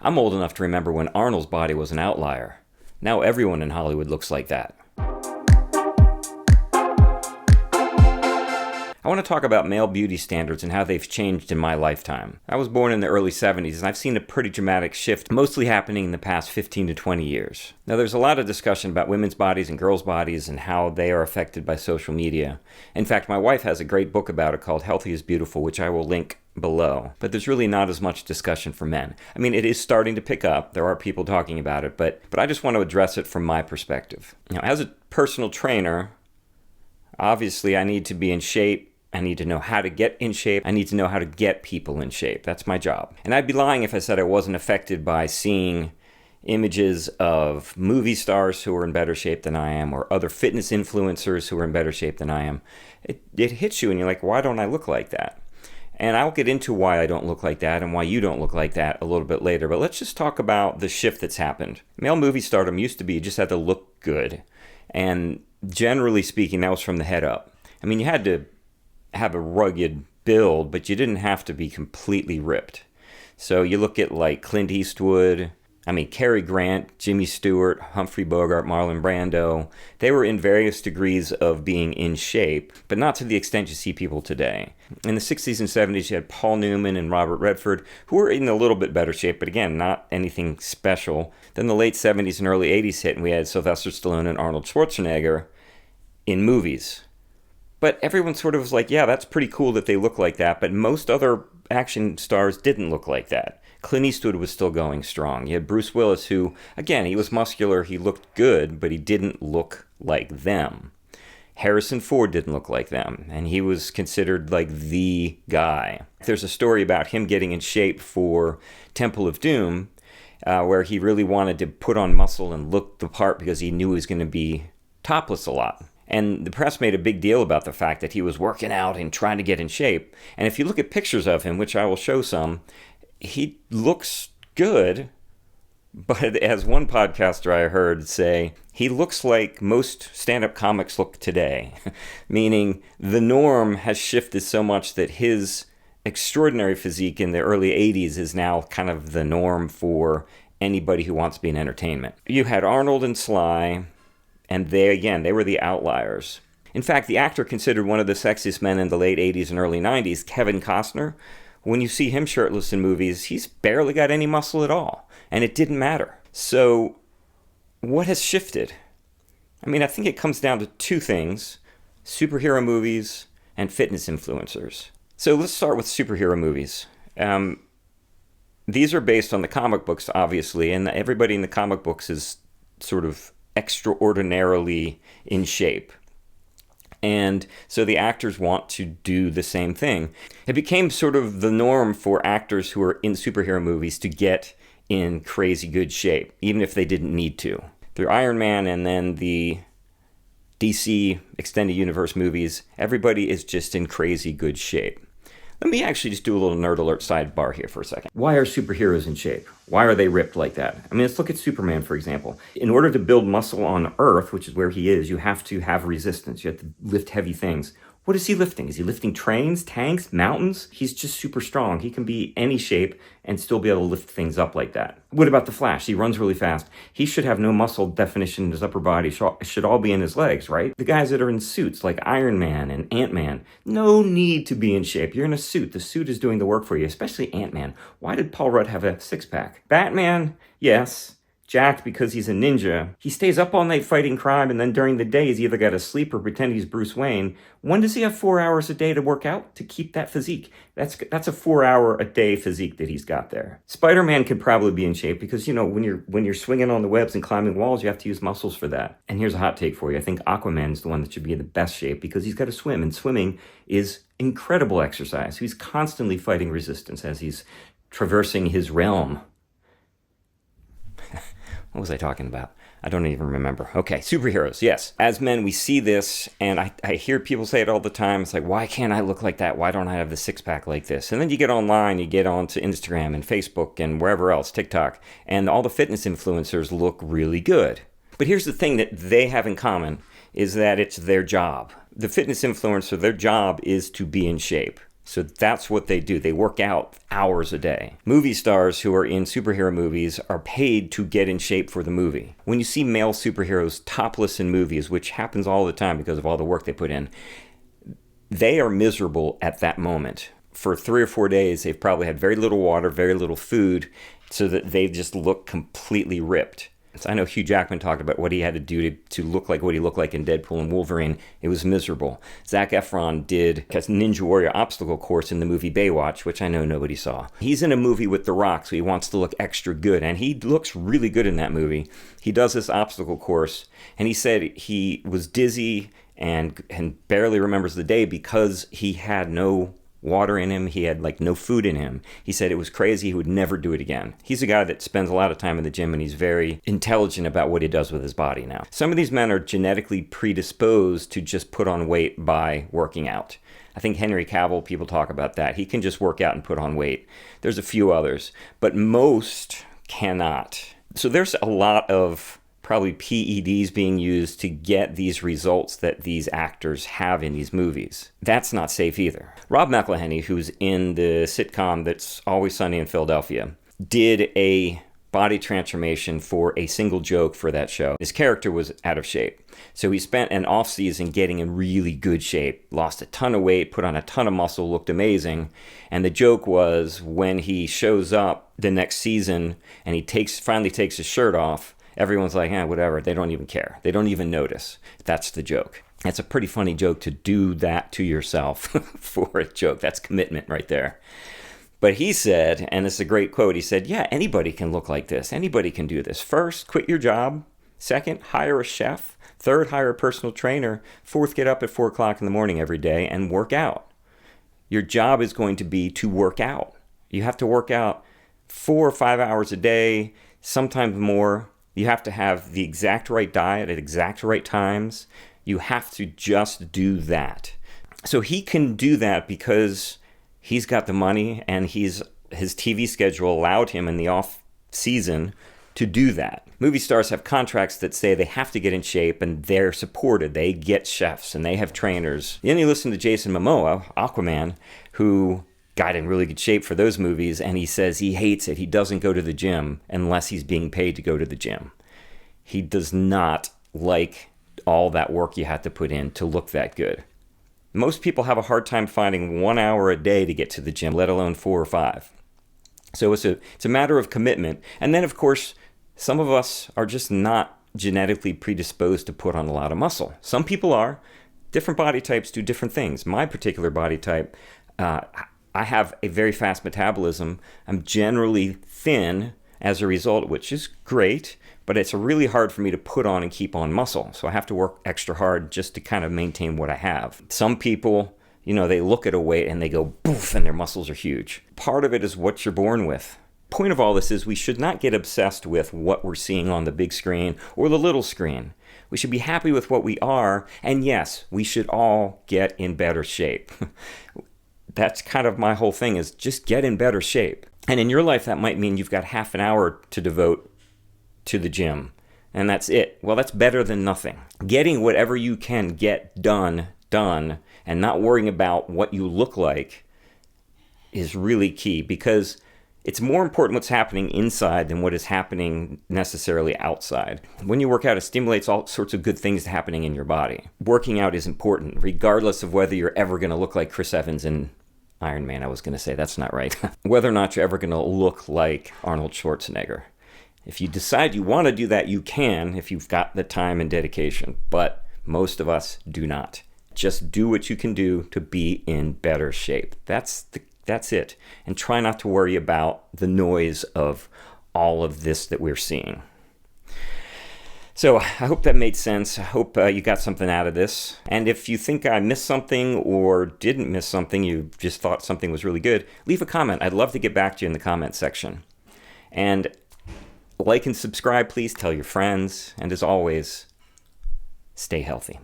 I'm old enough to remember when Arnold's body was an outlier. Now everyone in Hollywood looks like that. I want to talk about male beauty standards and how they've changed in my lifetime. I was born in the early 70s, and I've seen a pretty dramatic shift, mostly happening in the past 15 to 20 years. Now, there's a lot of discussion about women's bodies and girls' bodies and how they are affected by social media. In fact, my wife has a great book about it called Healthy is Beautiful, which I will link below. But there's really not as much discussion for men. I mean, it is starting to pick up. There are people talking about it, but I just want to address it from my perspective. As a personal trainer, obviously I need to be in shape. I need to know how to get in shape. I need to know how to get people in shape. That's my job. And I'd be lying if I said I wasn't affected by seeing images of movie stars who are in better shape than I am, or other fitness influencers who are in better shape than I am. It hits you and you're like, why don't I look like that? And I'll get into why I don't look like that and why you don't look like that a little bit later. But let's just talk about the shift that's happened. Male movie stardom used to be you just had to look good. And generally speaking, that was from the head up. I mean, you had to have a rugged build, but you didn't have to be completely ripped. So you look at like Clint Eastwood, Cary Grant, Jimmy Stewart, Humphrey Bogart, Marlon Brando. They were in various degrees of being in shape, but not to the extent you see people today. In the 60s and 70s, you had Paul Newman and Robert Redford, who were in a little bit better shape, but again, not anything special. Then the late 70s and early 80s hit, and we had Sylvester Stallone and Arnold Schwarzenegger in movies. But everyone sort of was like, yeah, that's pretty cool that they look like that. But most other action stars didn't look like that. Clint Eastwood was still going strong. You had Bruce Willis, who, again, he was muscular, he looked good, but he didn't look like them. Harrison Ford didn't look like them, and he was considered like the guy. There's a story about him getting in shape for Temple of Doom, where he really wanted to put on muscle and look the part because he knew he was going to be topless a lot. And the press made a big deal about the fact that he was working out and trying to get in shape. And if you look at pictures of him, which I will show some, he looks good. But as one podcaster I heard say, he looks like most stand-up comics look today. Meaning the norm has shifted so much that his extraordinary physique in the early 80s is now kind of the norm for anybody who wants to be in entertainment. You had Arnold and Sly. And they were the outliers. In fact, the actor considered one of the sexiest men in the late 80s and early 90s, Kevin Costner, when you see him shirtless in movies, he's barely got any muscle at all. And it didn't matter. So what has shifted? I think it comes down to two things: superhero movies and fitness influencers. So let's start with superhero movies. These are based on the comic books, obviously, and everybody in the comic books is sort of extraordinarily in shape. And so the actors want to do the same thing. It became sort of the norm for actors who are in superhero movies to get in crazy good shape, even if they didn't need to. Through Iron Man and then the DC Extended Universe movies, everybody is just in crazy good shape. Let me actually just do a little nerd alert sidebar here for a second. Why are superheroes in shape? Why are they ripped like that? Let's look at Superman, for example. In order to build muscle on Earth, which is where he is, you have to have resistance. You have to lift heavy things. What is he lifting? Is he lifting trains, tanks, mountains? He's just super strong. He can be any shape and still be able to lift things up like that. What about the Flash? He runs really fast. He should have no muscle definition in his upper body. It should all be in his legs, right? The guys that are in suits like Iron Man and Ant-Man, no need to be in shape. You're in a suit. The suit is doing the work for you, especially Ant-Man. Why did Paul Rudd have a six-pack? Batman, yes. Jacked because he's a ninja. He stays up all night fighting crime, and then during the day he's either got to sleep or pretend he's Bruce Wayne. When does he have 4 hours a day to work out to keep that physique? That's a 4 hour a day physique that he's got there. Spider-Man could probably be in shape because, when you're swinging on the webs and climbing walls, you have to use muscles for that. And here's a hot take for you. I think Aquaman is the one that should be in the best shape because he's got to swim, and swimming is incredible exercise. He's constantly fighting resistance as he's traversing his realm. What was I talking about? I don't even remember. Okay, superheroes, yes. As men, we see this, and I hear people say it all the time. It's like, why can't I look like that? Why don't I have the six-pack like this? And then you get online, you get onto Instagram and Facebook and wherever else, TikTok, and all the fitness influencers look really good. But here's the thing that they have in common, is that it's their job. The fitness influencer, their job is to be in shape. So that's what they do. They work out hours a day. Movie stars who are in superhero movies are paid to get in shape for the movie. When you see male superheroes topless in movies, which happens all the time because of all the work they put in, they are miserable at that moment. For 3 or 4 days, they've probably had very little water, very little food, so that they just look completely ripped. So I know Hugh Jackman talked about what he had to do to look like what he looked like in Deadpool and Wolverine. It was miserable. Zac Efron did a Ninja Warrior obstacle course in the movie Baywatch, which I know nobody saw. He's in a movie with The Rock, so he wants to look extra good, and he looks really good in that movie. He does this obstacle course, and he said he was dizzy and barely remembers the day because he had no water in him. He had no food in him. He said it was crazy. He would never do it again. He's a guy that spends a lot of time in the gym, and he's very intelligent about what he does with his body now. Some of these men are genetically predisposed to just put on weight by working out. I think Henry Cavill, people talk about that. He can just work out and put on weight. There's a few others, but most cannot. So there's a lot of probably PEDs being used to get these results that these actors have in these movies. That's not safe either. Rob McElhenney, who's in the sitcom That's Always Sunny in Philadelphia, did a body transformation for a single joke for that show. His character was out of shape. So he spent an off season getting in really good shape, lost a ton of weight, put on a ton of muscle, looked amazing. And the joke was when he shows up the next season and he finally takes his shirt off, everyone's like, whatever. They don't even care. They don't even notice. That's the joke. It's a pretty funny joke to do that to yourself for a joke. That's commitment right there. But he said, and this is a great quote, he said, yeah, anybody can look like this. Anybody can do this. First, quit your job. Second, hire a chef. Third, hire a personal trainer. Fourth, get up at 4 o'clock in the morning every day and work out. Your job is going to be to work out. You have to work out 4 or 5 hours a day, sometimes more. You have to have the exact right diet at exact right times. You have to just do that. So he can do that because he's got the money and his TV schedule allowed him in the off season to do that. Movie stars have contracts that say they have to get in shape, and they're supported. They get chefs and they have trainers. Then you listen to Jason Momoa, Aquaman, who got in really good shape for those movies, and he says he hates it. He doesn't go to the gym unless he's being paid to go to the gym. He does not like all that work you have to put in to look that good. Most people have a hard time finding 1 hour a day to get to the gym, let alone 4 or 5. So it's a matter of commitment. And then, of course, some of us are just not genetically predisposed to put on a lot of muscle. Some people are. Different body types do different things. My particular body type, I have a very fast metabolism. I'm generally thin as a result, which is great, but it's really hard for me to put on and keep on muscle. So I have to work extra hard just to kind of maintain what I have. Some people, they look at a weight and they go boof, and their muscles are huge. Part of it is what you're born with. Point of all this is we should not get obsessed with what we're seeing on the big screen or the little screen. We should be happy with what we are, and yes, we should all get in better shape. That's kind of my whole thing, is just get in better shape. And in your life, that might mean you've got half an hour to devote to the gym, and that's it. Well, that's better than nothing. Getting whatever you can get done, and not worrying about what you look like is really key, because it's more important what's happening inside than what is happening necessarily outside. When you work out, it stimulates all sorts of good things happening in your body. Working out is important, regardless of whether you're ever going to look like Chris Evans in Iron Man. I was going to say that's not right. Whether or not you're ever going to look like Arnold Schwarzenegger. If you decide you want to do that, you can if you've got the time and dedication. But most of us do not. Just do what you can do to be in better shape. That's it. And try not to worry about the noise of all of this that we're seeing. So I hope that made sense. I hope you got something out of this. And if you think I missed something or didn't miss something, you just thought something was really good, leave a comment. I'd love to get back to you in the comment section. And like and subscribe, please. Tell your friends. And as always, stay healthy.